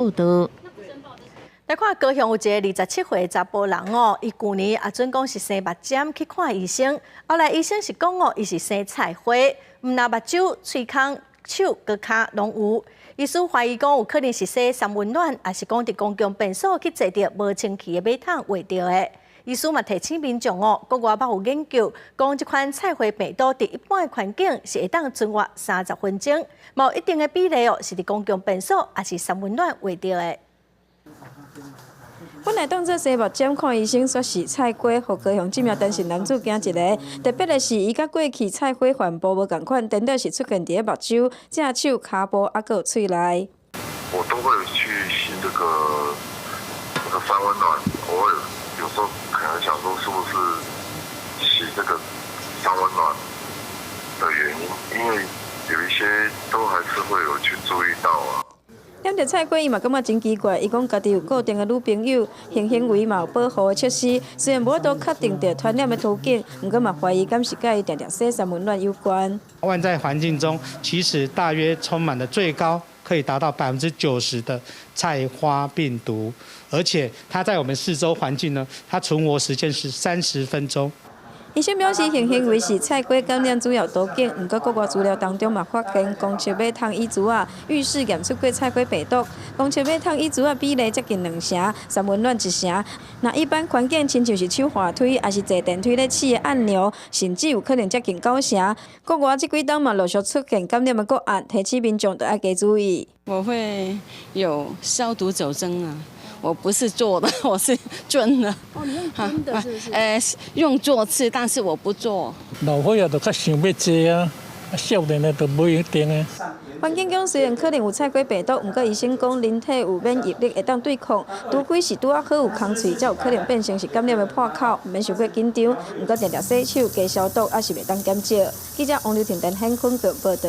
报道。来看高雄有一个27岁查甫人哦，伊去年也准讲是生目睭去看医生，后来医生是讲哦，伊是生菜花，毋但目睭、喙孔、手、脚骹拢有。医师怀疑讲有可能是生三温暖，也是讲伫公共便所去坐着无清气的马桶画着的。医师嘛提醒民众哦，国外捌有研究，讲即款菜花病毒伫一般的环境是会当存活30分钟，嘛有一定的比例哦，是伫公共便所也是三温暖画着的。本来当作生目睭看医生，说是菜花，互高雄这名单身男子惊一个。特别的是，伊甲过去菜花环部无共款，真的是出现伫目睭、正手、骹部，还有喙内。我都会去洗这个三温暖，偶尔有时候可能想说是不是洗这个三温暖的原因，因为有一些都还是会有去注意到啊。念着菜花，伊嘛感觉真奇怪。伊讲家己有固定的女朋友，行为嘛有保护的措施。虽然无法度确定着传染的途径，毋过嘛怀疑敢是甲伊定定洗三温暖有关。外在环境中，其实大约充满了最高可以达到90%的菜花病毒，而且它在我们四周环境呢，它存活时间是30分钟。医生表示，行为是菜花感染主要途径，毋过国外资料当中嘛发现，公笑马桶椅子啊，浴室验出过菜花病毒。公笑马桶椅子啊比例接近2成，三温暖1成。那一般环境亲像是手滑推，还是坐电梯咧试的按钮，甚至有可能接近9成。国外这几档嘛陆续出现感染的个案，提醒民众都要加注意。我会有消毒酒精啊。我不是做的，我是捐的。哦，你用捐的是不是？用做吃，但是我不做。老伙仔就较想要做啊，少年的就不一定啊。环境中虽然可能有菜花病毒，不过医生讲人体有免疫力会当对抗，除非是拄啊好有空喙，才有可能变成是感染的破口，毋免太过紧张。不过定定洗手、加消毒，也是袂当减少。记者王柳婷、陈hen坤报道。